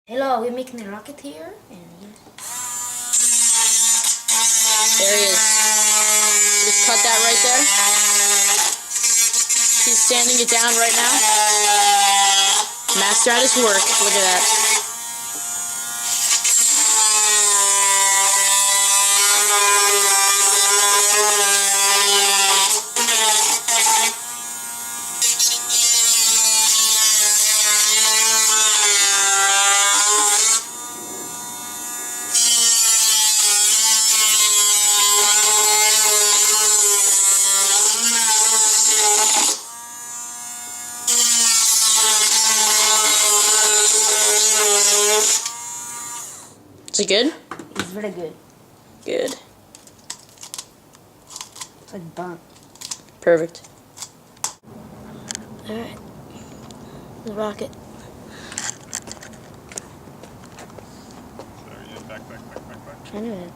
Hello, we're making a rocket here, and there he is. Just cut that right there. He's sanding it down right now. Master at his work. Look at that. Is it good? it's very good. Good. It's like burnt. Perfect. Alright. The rocket. Sorry, yeah, back. I knew it.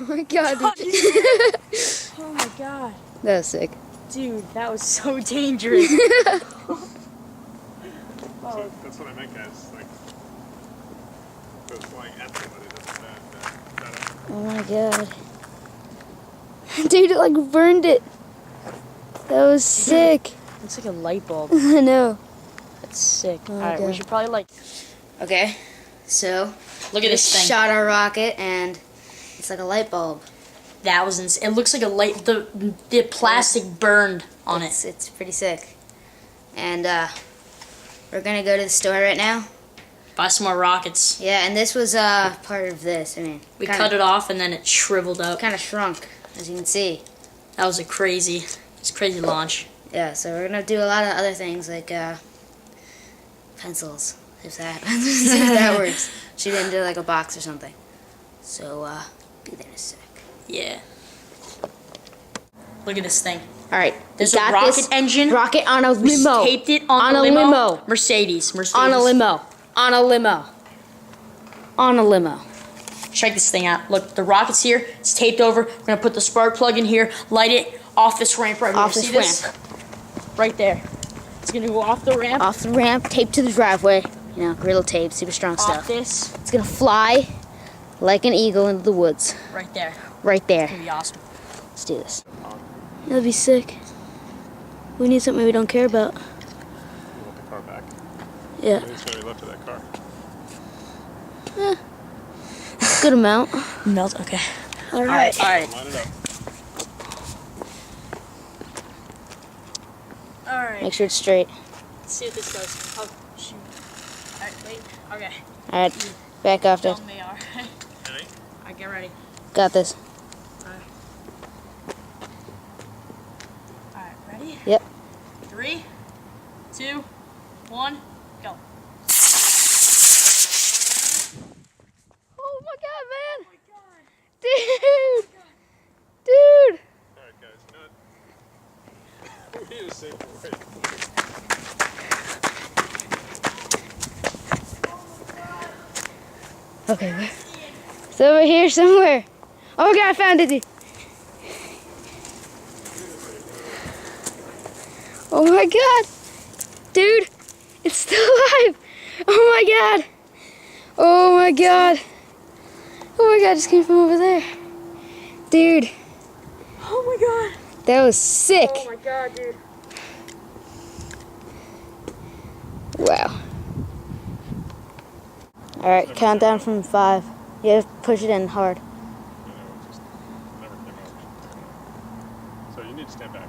Oh my god, dude. Oh my god. That was sick. Dude, that was so dangerous. So that's what I meant, guys. Like, if it was flying at somebody, that's bad. Oh my god. Dude, it like burned it. That was sick. It's like a light bulb. I know. That's sick. Oh, Alright, we God. should probably like... Okay, so Look at this thing. shot our rocket and it's like a light bulb. That was it looks like a light... The plastic burned on it. It's pretty sick. And we're gonna go to the store right now. Buy some more rockets. Yeah, and this was part of this. I mean, We cut it off and then it shriveled up. kind of shrunk, as you can see. That was a crazy launch. Yeah, so we're gonna do a lot of other things like pencils, if that if that works. Shoot it into like a box or something. So be there in a sec. Yeah. Look at this thing. All right, There's we a got rocket this engine. rocket on a We limo. taped it on a a limo. limo. Mercedes. On a limo. On a limo. On a limo. Check this thing out. Look, the rocket's here. It's taped over. We're gonna put the spark plug in here, light it off this ramp right Off here. this See this? Right there. It's gonna go off the ramp. Off the ramp, taped to the driveway. You know, Gorilla tape, super strong Off stuff. this. It's gonna fly like an eagle into the woods. Right there. Right there. It's gonna be awesome. Let's do this. That'd be sick. We need something we don't care about. You want the car back. Yeah. It's going to be left of that car. Good amount. Melt. Okay. All right. All right. Line it up. All right. Make sure it's straight. Let's see what this does. Oh shoot. All right. Wait. Okay. All right. Back off Tell there. me. All right. Okay. All right. Get ready. Got this. All right. Ready? Yep. 3, 2, 1, go. Oh my god, man. Oh my god. Dude. Dude. Alright, guys. We need a safe way. Okay, where? It's over here somewhere. Oh my god, I found it. Oh my god. Dude, it's still alive. Oh my god. Oh my god. Oh my god, it just came from over there. Dude, Oh my god. that was sick. Oh my god, dude. Wow. Alright, count down from 5. You have to push it in hard. It just never came out. So you need to stand back.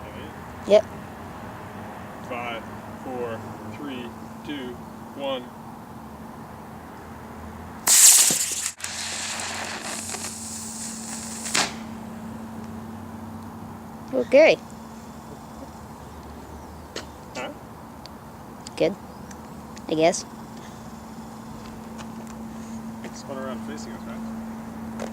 Ready? Yep. 5, 4, 3, 2, 1. Okay. Huh? Good. I guess. Spun around facing us, right?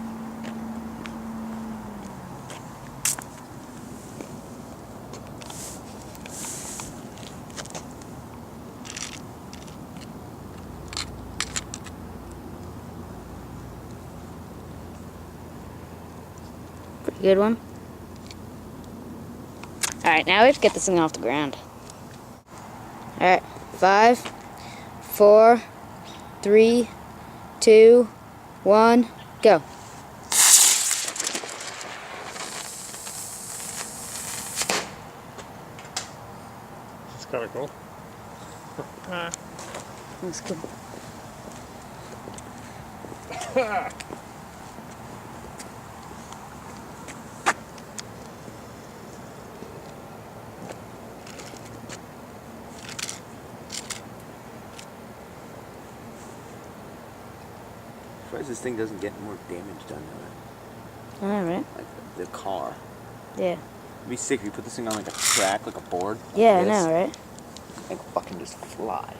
Good one. Alright, now we have to get this thing off the ground. Alright, 5, 4, 3, 2, 1, go. It's kind of cool. That's good. As far as this thing doesn't get more damage done to it. Alright. Like the car. Yeah. It'd be sick if you put this thing on like a track, like a board. Like Yeah, I this. know, right? Like fucking just fly.